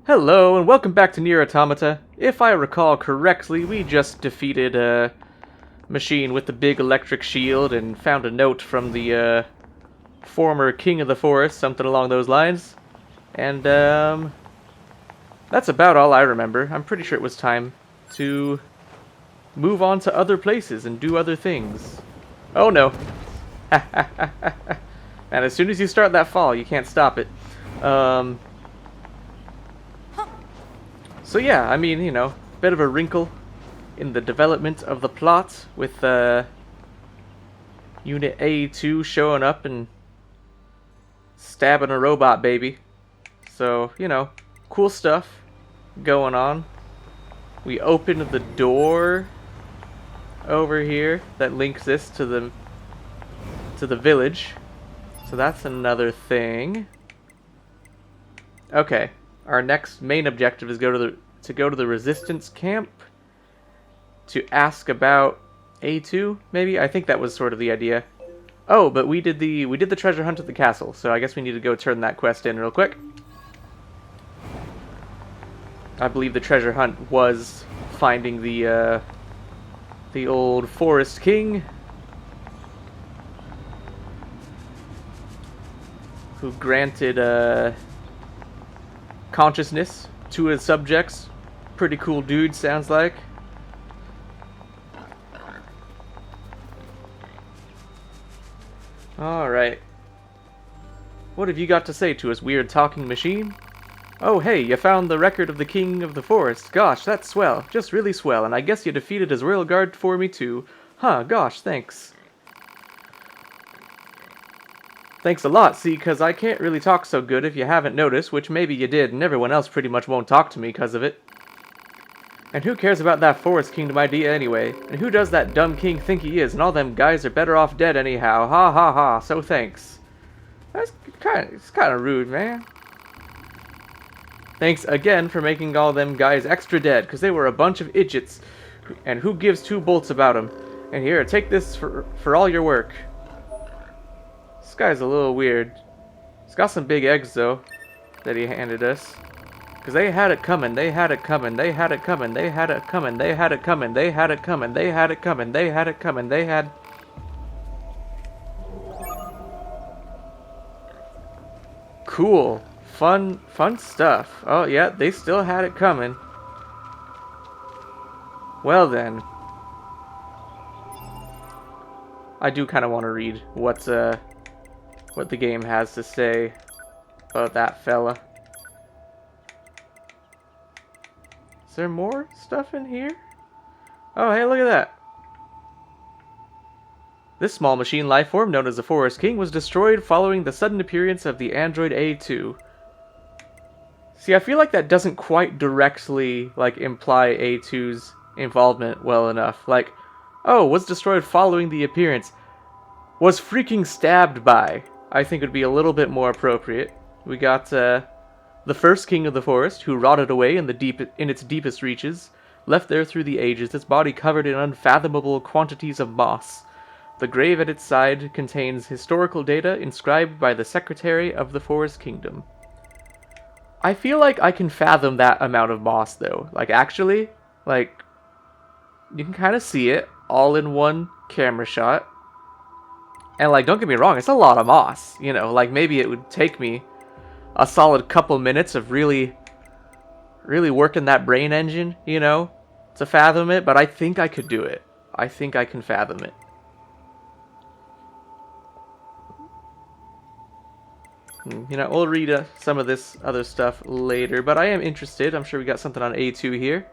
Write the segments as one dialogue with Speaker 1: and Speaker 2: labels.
Speaker 1: Hello, and welcome back to NieR Automata. If I recall correctly, we just defeated a machine with the big electric shield and found a note from the former king of the forest, something along those lines. And that's about all I remember. I'm pretty sure it was time to move on to other places and do other things. Oh no. And as soon as you start that fall, you can't stop it. So yeah, I mean, you know, bit of a wrinkle in the development of the plot with Unit A2 showing up and stabbing a robot baby. So, you know, cool stuff going on. We opened the door over here that links this to the village. So that's another thing. Okay. Our next main objective is to go to the resistance camp to ask about A2, maybe? I think that was sort of the idea. Oh, but we did the treasure hunt at the castle, so I guess we need to go turn that quest in real quick. I believe the treasure hunt was finding the old forest king who granted consciousness to his subjects. Pretty cool dude, sounds like. Alright. What have you got to say to us, weird talking machine? Oh, hey, you found the record of the king of the forest. Gosh, that's swell. Just really swell, and I guess you defeated his royal guard for me too. Huh, gosh, thanks. Thanks a lot, see, because I can't really talk so good if you haven't noticed, which maybe you did, and everyone else pretty much won't talk to me because of it. And who cares about that Forest Kingdom idea anyway? And who does that dumb king think he is? And all them guys are better off dead anyhow. Ha ha ha, so thanks. It's kind of rude, man. Thanks again for making all them guys extra dead, because they were a bunch of idiots. And who gives two bolts about them? And here, take this for all your work. This guy's a little weird. He's got some big eggs, though, that he handed us. Because they had it coming, they had it coming, they had it coming, they had it coming, they had it coming, they had it coming, they had it coming, they had it coming, they had... Cool. Fun stuff. Oh, yeah, they still had it coming. Well, then. I do kind of want to read what the game has to say about that fella. Is there more stuff in here? Oh, hey, look at that. This small machine lifeform, known as the Forest King, was destroyed following the sudden appearance of the android A2. See, I feel like that doesn't quite directly, like, imply A2's involvement well enough. Like, oh, was destroyed following the appearance. Was freaking stabbed by. I think would be a little bit more appropriate. We got, the first king of the forest, who rotted away in its deepest reaches, left there through the ages, its body covered in unfathomable quantities of moss. The grave at its side contains historical data inscribed by the Secretary of the Forest Kingdom. I feel like I can fathom that amount of moss, though. Like, actually, like, you can kind of see it all in one camera shot. And, like, don't get me wrong, it's a lot of moss. You know, like, maybe it would take me a solid couple minutes of really working that brain engine, you know, to fathom it, but I think I could do it. I think I can fathom it. You know, we'll read some of this other stuff later, but I am interested. I'm sure we got something on A2 here.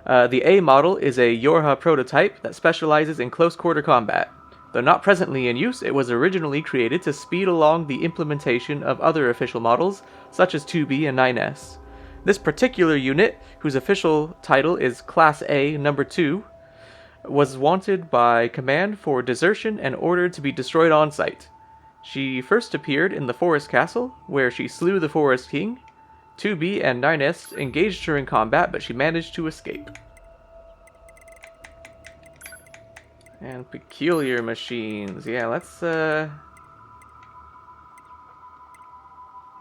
Speaker 1: The A model is a Yorha prototype that specializes in close quarter combat. Though not presently in use, it was originally created to speed along the implementation of other official models, such as 2B and 9S. This particular unit, whose official title is Class A Number 2, was wanted by command for desertion and ordered to be destroyed on sight. She first appeared in the Forest Castle, where she slew the Forest King. 2B and 9S engaged her in combat, but she managed to escape. And peculiar machines. Yeah, let's,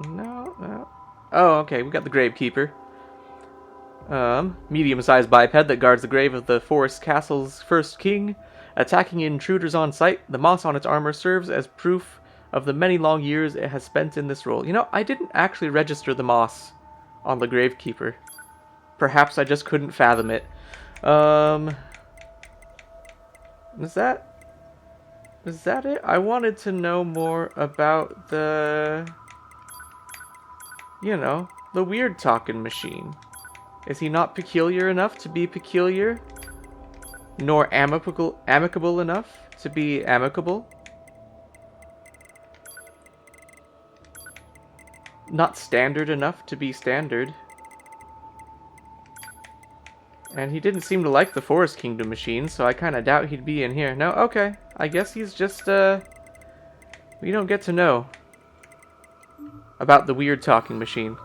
Speaker 1: No. Oh, okay, we got the Gravekeeper. Medium-sized biped that guards the grave of the forest castle's first king. Attacking intruders on sight, the moss on its armor serves as proof of the many long years it has spent in this role. You know, I didn't actually register the moss on the gravekeeper. Perhaps I just couldn't fathom it. Is that it? I wanted to know more about the, you know, the weird talking machine. Is he not peculiar enough to be peculiar? Nor amicable enough to be amicable? Not standard enough to be standard? And he didn't seem to like the Forest Kingdom machine, so I kind of doubt he'd be in here. No, okay. I guess he's just, we don't get to know about the weird talking machine.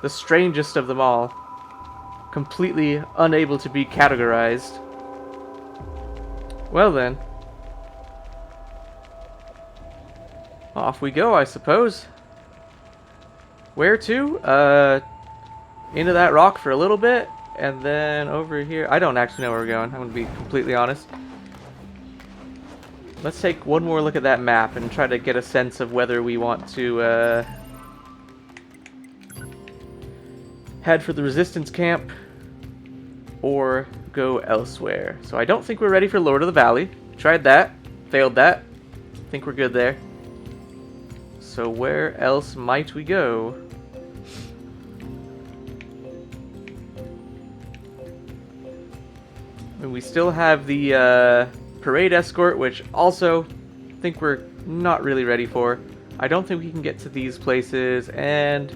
Speaker 1: The strangest of them all. Completely unable to be categorized. Well then. Off we go, I suppose. Where to? Into that rock for a little bit, and then over here. I don't actually know where we're going, I'm going to be completely honest. Let's take one more look at that map and try to get a sense of whether we want to head for the resistance camp or go elsewhere. So I don't think we're ready for Lord of the Valley. Tried that, failed that. Think we're good there. So where else might we go? I mean, we still have the parade escort, which also think we're not really ready for. I don't think we can get to these places, and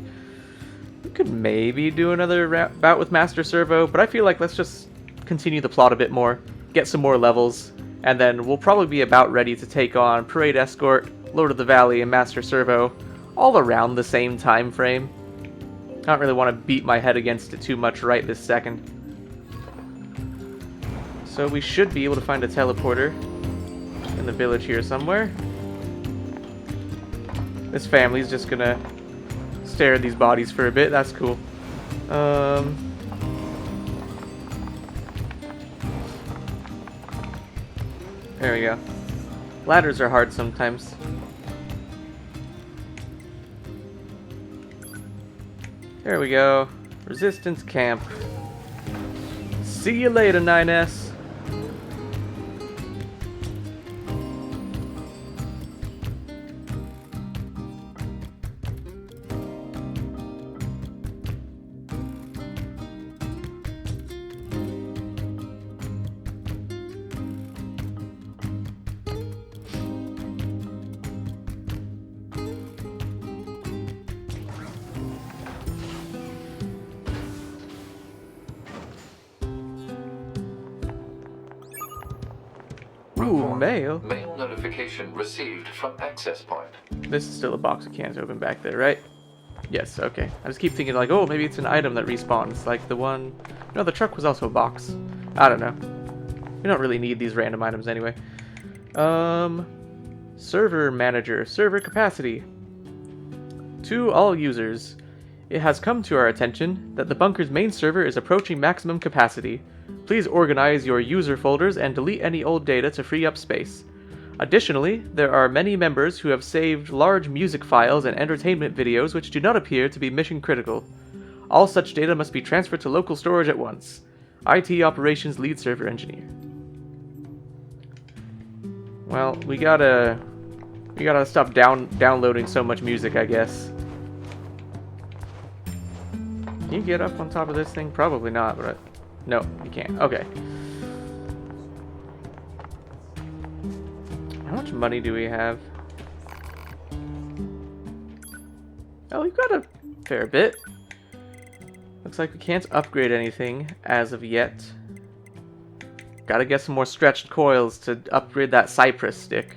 Speaker 1: we could maybe do another bout with Master Servo, but I feel like let's just continue the plot a bit more, get some more levels, and then we'll probably be about ready to take on Parade Escort, Lord of the Valley, and Master Servo all around the same time frame. I don't really want to beat my head against it too much right this second. So we should be able to find a teleporter in the village here somewhere. This family's just gonna stare at these bodies for a bit. That's cool. There we go. Ladders are hard sometimes. There we go. Resistance camp. See you later, 9S. Ooh, mail.
Speaker 2: Mail notification received from access point.
Speaker 1: This is still a box of cans open back there, right? Yes, okay. I just keep thinking like, oh, maybe it's an item that respawns, like the one... No, the truck was also a box. I don't know. We don't really need these random items anyway. Server manager, server capacity. To all users, it has come to our attention that the bunker's main server is approaching maximum capacity. Please organize your user folders and delete any old data to free up space. Additionally, there are many members who have saved large music files and entertainment videos which do not appear to be mission critical. All such data must be transferred to local storage at once. IT Operations Lead Server Engineer. Well, we gotta stop downloading so much music, I guess. Can you get up on top of this thing? Probably not, but... No, you can't. Okay. How much money do we have? Oh, we've got a fair bit. Looks like we can't upgrade anything as of yet. Gotta get some more stretched coils to upgrade that Cypress stick.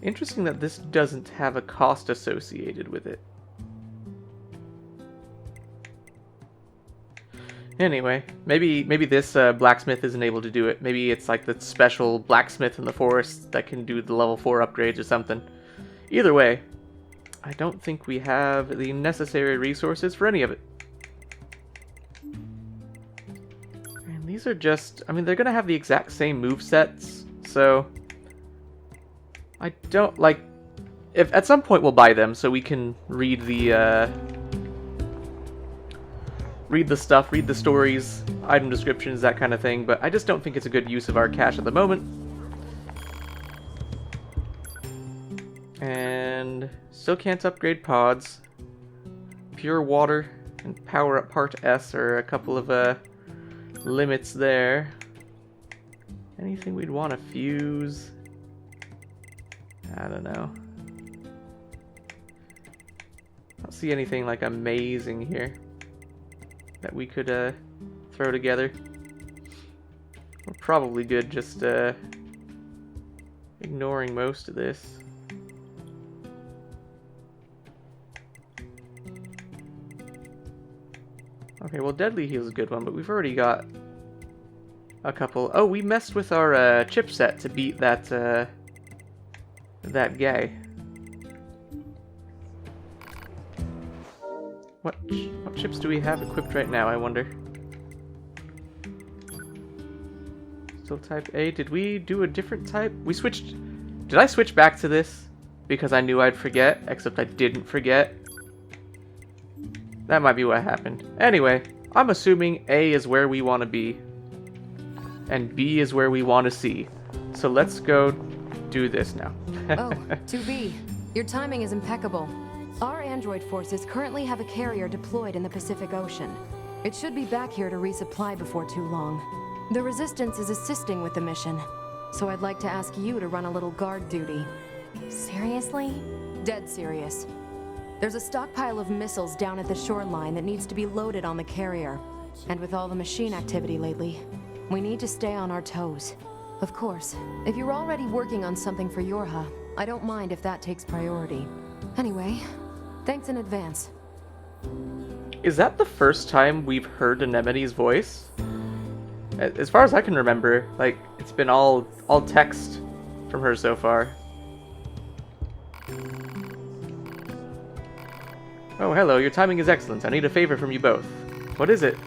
Speaker 1: Interesting that this doesn't have a cost associated with it. Anyway, maybe this blacksmith isn't able to do it. Maybe it's like the special blacksmith in the forest that can do the level 4 upgrades or something. Either way, I don't think we have the necessary resources for any of it. And these are just... I mean, they're gonna have the exact same movesets, so... I don't, like... If at some point we'll buy them, so we can read the stuff, read the stories, item descriptions, that kind of thing, but I just don't think it's a good use of our cash at the moment. And still can't upgrade pods. Pure water and power up part S are a couple of limits there. Anything we'd want to fuse? I don't know. I don't see anything like amazing here that we could throw together. We're probably good just ignoring most of this. Okay, well, Deadly Heal's a good one, but we've already got a couple. Oh, we messed with our chipset to beat that that guy. What chips do we have equipped right now, I wonder? Still type A. Did we do a different type? We switched... Did I switch back to this? Because I knew I'd forget, except I didn't forget. That might be what happened. Anyway, I'm assuming A is where we want to be. And B is where we want to see. So let's go do this now.
Speaker 3: Oh, 2B. Your timing is impeccable. Our android forces currently have a carrier deployed in the Pacific Ocean. It should be back here to resupply before too long. The Resistance is assisting with the mission, so I'd like to ask you to run a little guard duty. Seriously? Dead serious. There's a stockpile of missiles down at the shoreline that needs to be loaded on the carrier. And with all the machine activity lately, we need to stay on our toes. Of course, if you're already working on something for Yorha, I don't mind if that takes priority. Anyway, thanks in advance.
Speaker 1: Is that the first time we've heard Anemone's voice? As far as I can remember, like, it's been all text from her so far. Oh, hello, your timing is excellent. I need a favor from you both. What is it?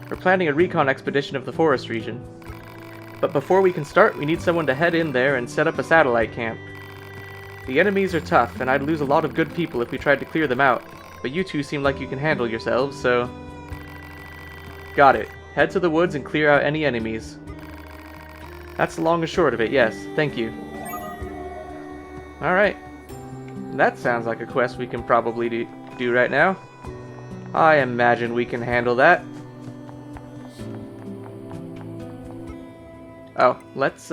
Speaker 1: We're planning a recon expedition of the forest region. But before we can start, we need someone to head in there and set up a satellite camp. The enemies are tough, and I'd lose a lot of good people if we tried to clear them out. But you two seem like you can handle yourselves, so... Got it. Head to the woods and clear out any enemies. That's the long and short of it, yes. Thank you. Alright. That sounds like a quest we can probably do right now. I imagine we can handle that. Oh, let's,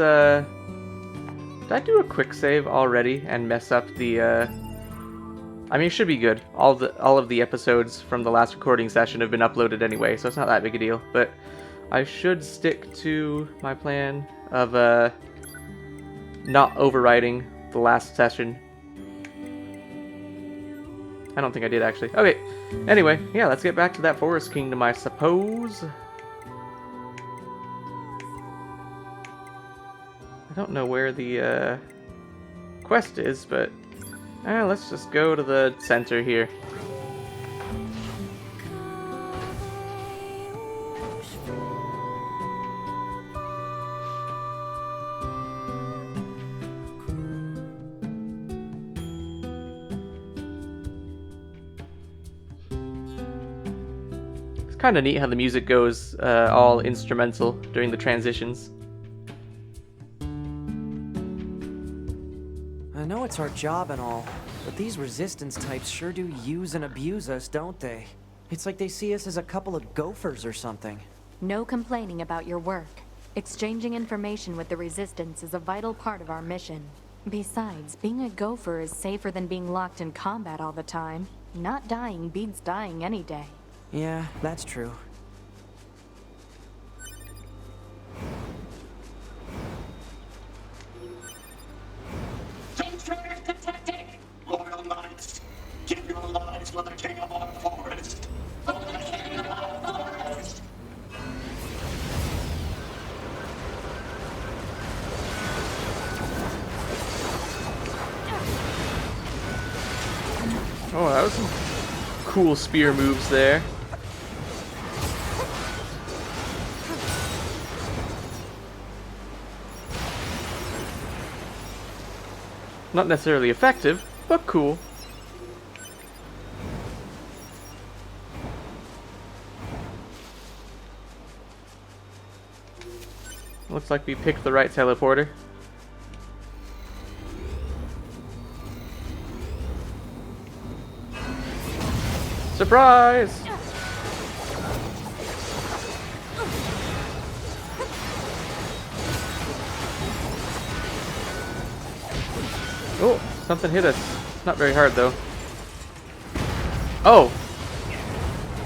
Speaker 1: Did I do a quick save already and mess up the, I mean, it should be good. All of the episodes from the last recording session have been uploaded anyway, so it's not that big a deal. But I should stick to my plan of, not overwriting the last session. I don't think I did, actually. Okay, anyway, yeah, let's get back to that Forest Kingdom, I suppose. I don't know where the quest is, but let's just go to the center here. It's kind of neat how the music goes all instrumental during the transitions.
Speaker 4: I know it's our job and all, but these resistance types sure do use and abuse us, don't they? It's like they see us as a couple of gophers or something.
Speaker 5: No complaining about your work. Exchanging information with the Resistance is a vital part of our mission. Besides, being a gopher is safer than being locked in combat all the time. Not dying beats dying any day.
Speaker 4: Yeah, that's true.
Speaker 6: Don't forget the tactic! Loyal knights, give your lives for the king of our forest! For the king of our forest!
Speaker 1: Oh, that was some cool spear moves there. Not necessarily effective, but cool. Looks like we picked the right teleporter. Surprise! Oh, something hit us. Not very hard though. Oh!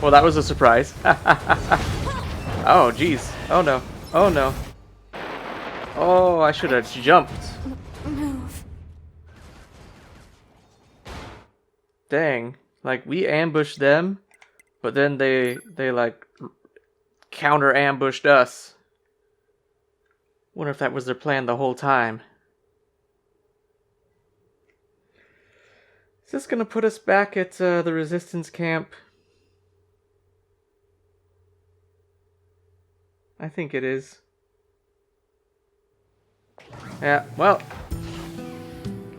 Speaker 1: Well, that was a surprise. Oh, jeez. Oh no. Oh no. Oh, I should have jumped.
Speaker 5: Move.
Speaker 1: Dang. Like, we ambushed them, but then they like, counter-ambushed us. Wonder if that was their plan the whole time. Is this gonna put us back at the resistance camp? I think it is. Yeah, well,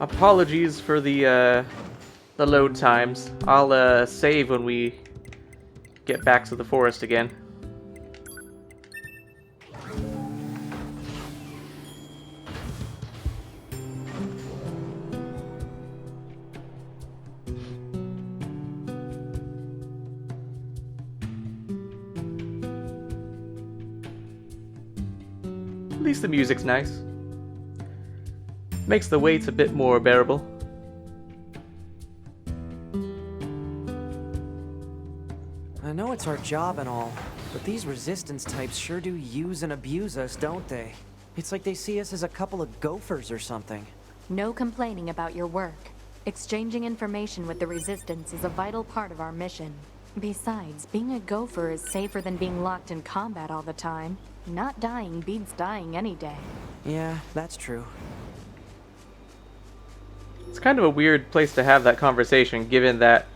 Speaker 1: apologies for the load times. I'll save when we get back to the forest again. At least the music's nice. Makes the wait a bit more bearable.
Speaker 4: I know it's our job and all, but these resistance types sure do use and abuse us, don't they? It's like they see us as a couple of gophers or something.
Speaker 5: No complaining about your work. Exchanging information with the Resistance is a vital part of our mission. Besides, being a gopher is safer than being locked in combat all the time. Not dying beats dying any day.
Speaker 4: Yeah, that's true.
Speaker 1: It's kind of a weird place to have that conversation, given that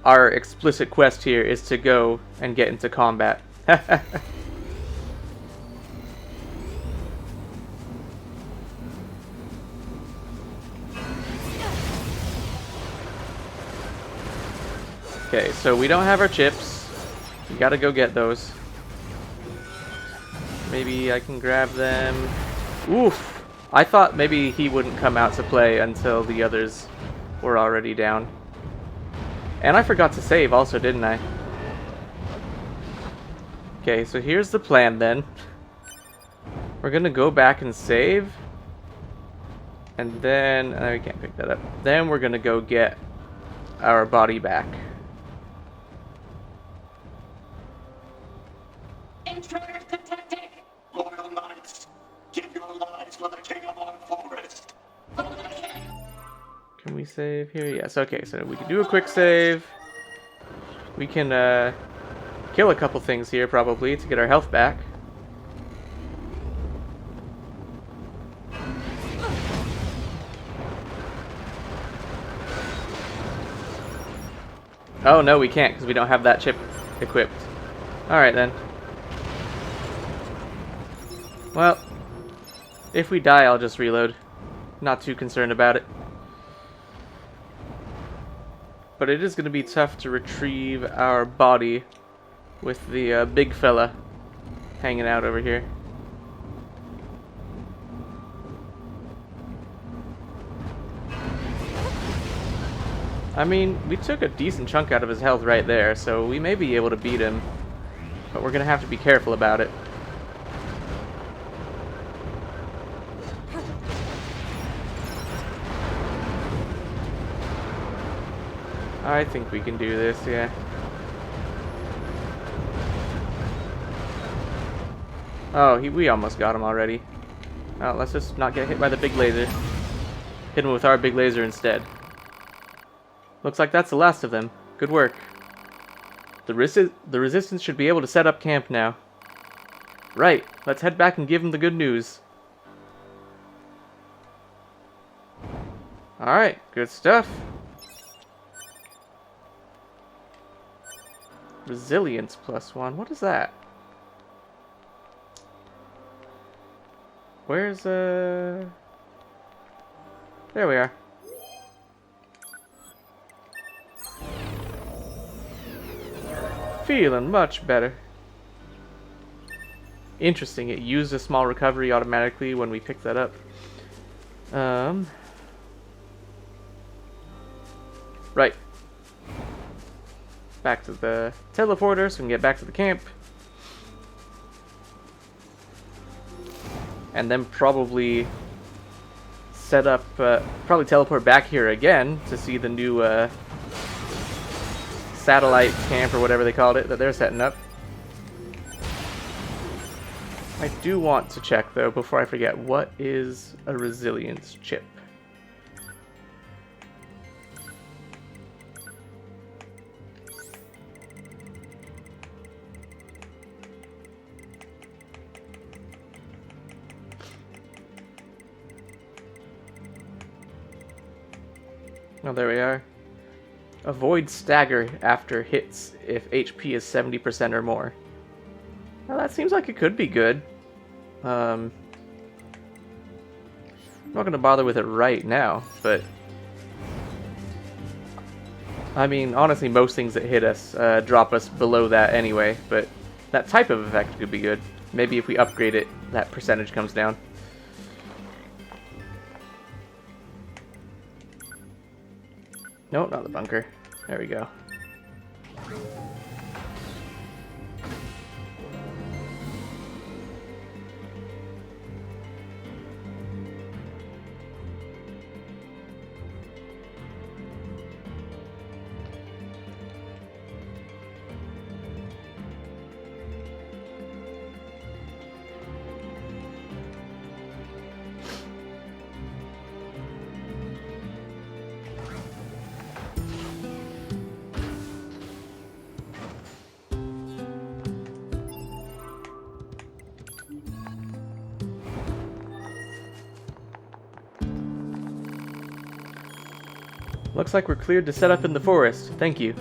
Speaker 1: our explicit quest here is to go and get into combat. Okay, so we don't have our chips. We gotta go get those. Maybe I can grab them. Oof! I thought maybe he wouldn't come out to play until the others were already down. And I forgot to save also, didn't I? Okay, so here's the plan then. We're gonna go back and save. And then... we can't pick that up. Then we're gonna go get our body back.
Speaker 6: Intruders detected! Loyal knights, give your lives for the king of our forest.
Speaker 1: Can we save here? Yes, okay, so we can do a quick save. We can kill a couple things here probably to get our health back. Oh no, we can't because we don't have that chip equipped. Alright then. Well, if we die, I'll just reload. Not too concerned about it. But it is going to be tough to retrieve our body with the big fella hanging out over here. I mean, we took a decent chunk out of his health right there, so we may be able to beat him. But we're going to have to be careful about it. I think we can do this, yeah. Oh, we almost got him already. Oh, let's just not get hit by the big laser. Hit him with our big laser instead. Looks like that's the last of them. Good work. The Resistance should be able to set up camp now. Right, let's head back and give them the good news. Alright, good stuff. Resilience +1. What is that? Where's there we are. Feeling much better. Interesting, it used a small recovery automatically when we picked that up. Right. Back to the teleporter so we can get back to the camp. And then probably set up, probably teleport back here again to see the new satellite camp or whatever they called it that they're setting up. I do want to check though before I forget, what is a resilience chip? Oh, there we are. Avoid stagger after hits if HP is 70% or more. Well, that seems like it could be good. I'm not going to bother with it right now, but... I mean, honestly, most things that hit us drop us below that anyway, but that type of effect could be good. Maybe if we upgrade it, that percentage comes down. No, not the bunker. There we go. Looks like we're cleared to set up in the forest. Thank you.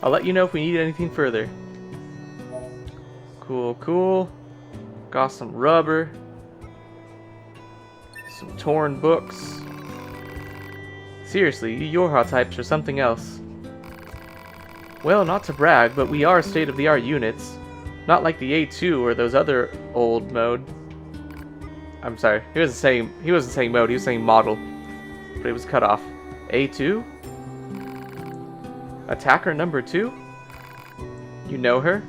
Speaker 1: I'll let you know if we need anything further. Cool, cool. Got some rubber. Some torn books. Seriously, you Yorha types are something else. Well, not to brag, but we are state-of-the-art units. Not like the A2 or those other old mode. I'm sorry, he wasn't saying mode, he was saying model. But it was cut off. A2? Attacker number 2? You know her?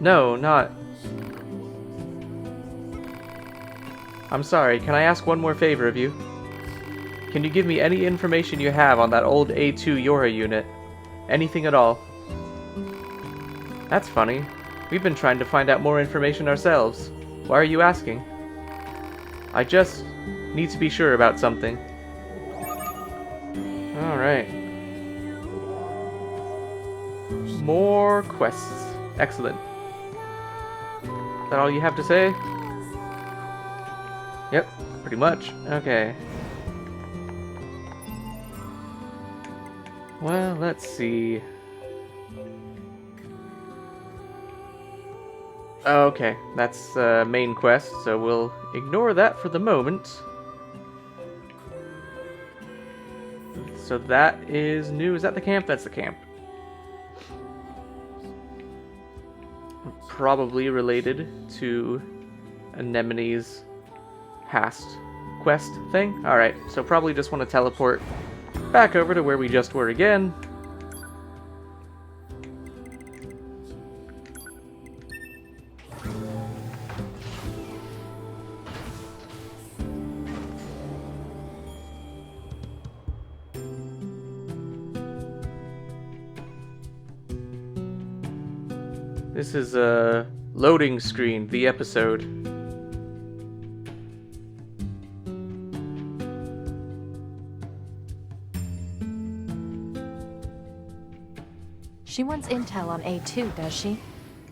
Speaker 1: No, not... I'm sorry, can I ask one more favor of you? Can you give me any information you have on that old A2 Yorha unit? Anything at all? That's funny. We've been trying to find out more information ourselves. Why are you asking? I just need to be sure about something. Alright. More quests. Excellent. Is that all you have to say? Yep, pretty much. Okay. Well, let's see. Okay, that's main quest, so we'll ignore that for the moment. So that is new. Is that the camp? That's the camp. Probably related to Anemone's past quest thing. Alright, so probably just want to teleport back over to where we just were again. This is a loading screen, the episode.
Speaker 5: She wants intel on A2, does she?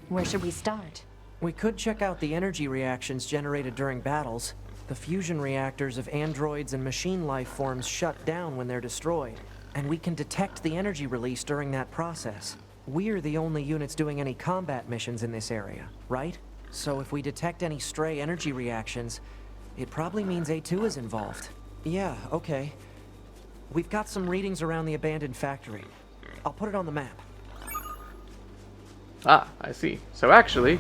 Speaker 5: Where should we start?
Speaker 4: We could check out the energy reactions generated during battles. The fusion reactors of androids and machine life forms shut down when they're destroyed. and we can detect the energy release during that process. We're the only units doing any combat missions in this area, right? So if we detect any stray energy reactions, it probably means A2 is involved. Yeah, okay. We've got some readings around the abandoned factory. I'll put it on the map.
Speaker 1: Ah, I see. So actually,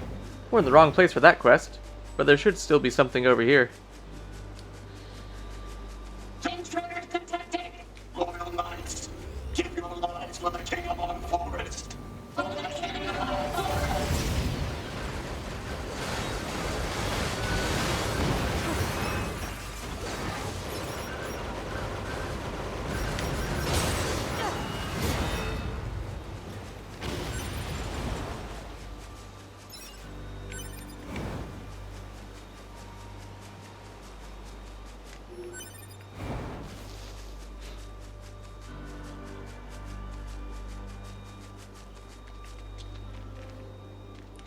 Speaker 1: we're in the wrong place for that quest, but there should still be something over here.
Speaker 6: Intruders detected! Loyal knights, give your lives for the king of our forest! For the king of our forest!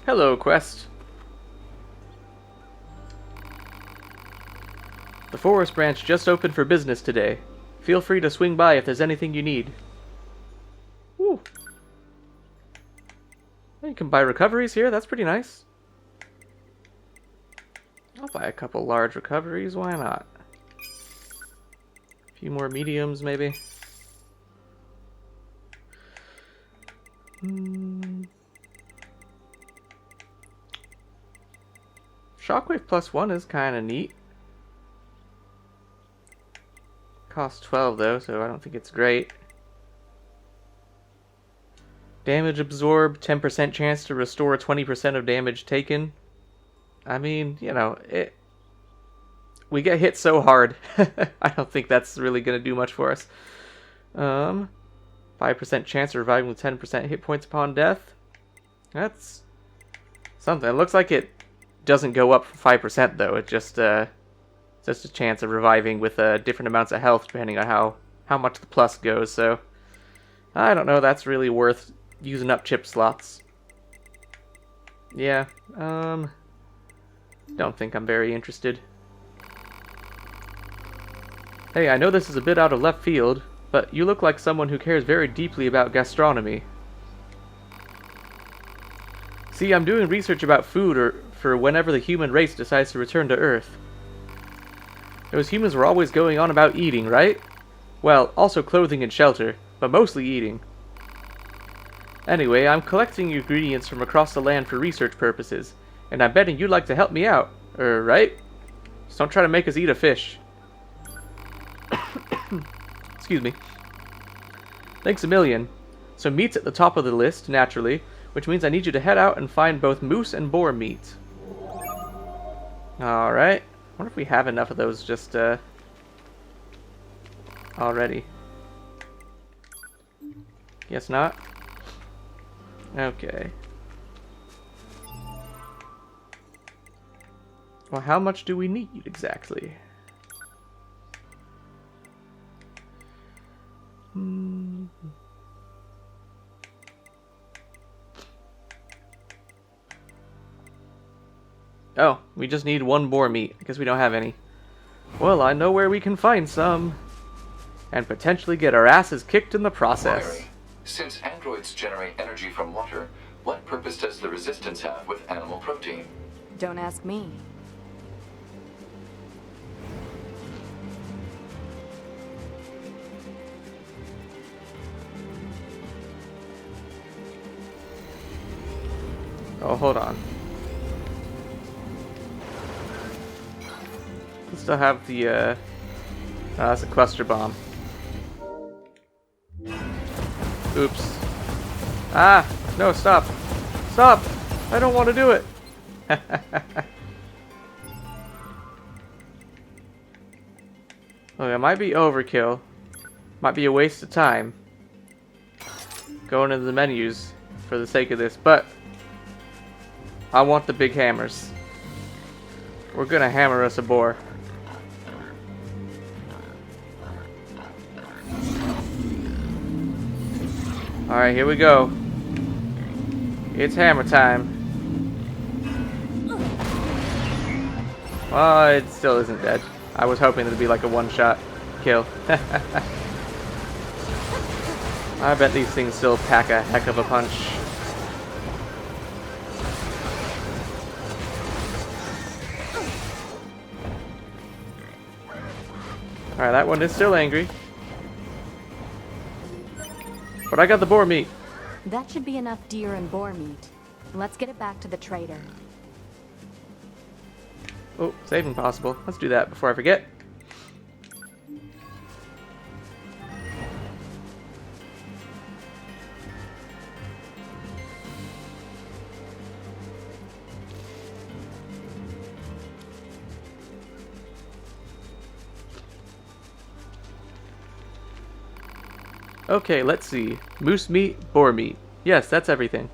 Speaker 1: Hello, quest. The Forest Branch just opened for business today. Feel free to swing by if there's anything you need. Woo. You can buy recoveries here, that's pretty nice. I'll buy a couple large recoveries, why not? A few more mediums, maybe. Shockwave +1 is kind of neat. Costs 12 though, so I don't think it's great. Damage absorbed, 10% chance to restore 20% of damage taken. I mean, you know, we get hit so hard. I don't think that's really going to do much for us. 5% chance of reviving with 10% hit points upon death. That's something. It looks like it doesn't go up for 5% though. It just a chance of reviving with different amounts of health depending on how much the plus goes. So I don't know. That's really worth using up chip slots. Yeah. Don't think I'm very interested. Hey, I know this is a bit out of left field, but you look like someone who cares very deeply about gastronomy. See, I'm doing research about food for whenever the human race decides to return to Earth. Those humans were always going on about eating, right? Well, also clothing and shelter, but mostly eating. Anyway, I'm collecting ingredients from across the land for research purposes, and I'm betting you'd like to help me out, right? Just don't try to make us eat a fish. Excuse me. Thanks a million. So meat's at the top of the list, naturally, which means I need you to head out and find both moose and boar meat. Alright. I wonder if we have enough of those just, already. Guess not. Okay. Well, how much do we need exactly? Oh, we just need one boar meat, because we don't have any. Well, I know where we can find some. And potentially get our asses kicked in the process.
Speaker 2: Query. Since androids generate energy from water, what purpose does the Resistance have with animal protein?
Speaker 3: Don't ask me.
Speaker 1: Oh, hold on. We still have the, that's a cluster bomb. Oops. Ah! No, stop! Stop! I don't want to do it! Look, it might be overkill. Might be a waste of time. Going into the menus for the sake of this, but I want the big hammers. We're gonna hammer us a boar. Alright, here we go. It's hammer time. Well, it still isn't dead. I was hoping it'd be like a one-shot kill. I bet these things still pack a heck of a punch. Alright, that one is still angry. But I got the boar meat.
Speaker 5: That should be enough deer and boar meat. Let's get it back to the trader.
Speaker 1: Oh, saving possible. Let's do that before I forget. Okay, let's see. Moose meat, boar meat. Yes, that's everything.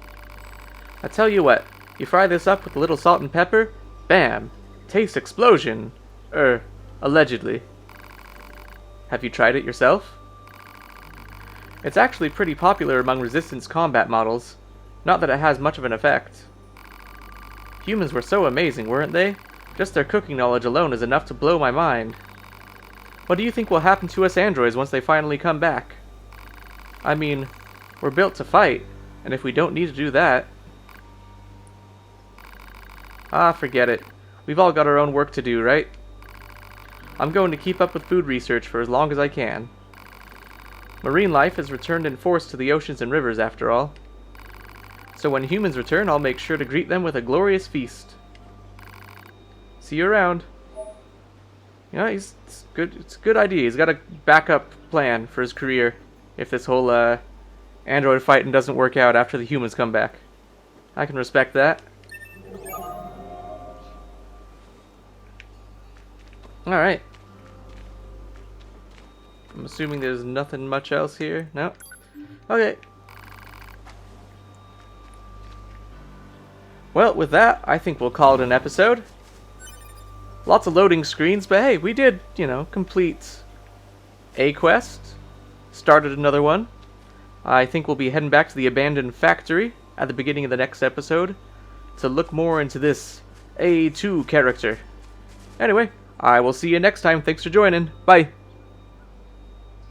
Speaker 1: I tell you what, you fry this up with a little salt and pepper, bam! Taste explosion! Allegedly. Have you tried it yourself? It's actually pretty popular among resistance combat models. Not that it has much of an effect. Humans were so amazing, weren't they? Just their cooking knowledge alone is enough to blow my mind. What do you think will happen to us androids once they finally come back? I mean, we're built to fight, and if we don't need to do that... Ah, forget it. We've all got our own work to do, right? I'm going to keep up with food research for as long as I can. Marine life has returned in force to the oceans and rivers, after all. So when humans return, I'll make sure to greet them with a glorious feast. See you around. You know, it's good. It's a good idea. He's got a backup plan for his career if this whole android fighting doesn't work out after the humans come back. I can respect that. Alright. I'm assuming there's nothing much else here. No? Okay. Well, with that, I think we'll call it an episode. Lots of loading screens, but hey, we did, you know, complete a quest. Started another one. I think we'll be heading back to the abandoned factory at the beginning of the next episode to look more into this A2 character. Anyway, I will see you next time. Thanks for joining. Bye.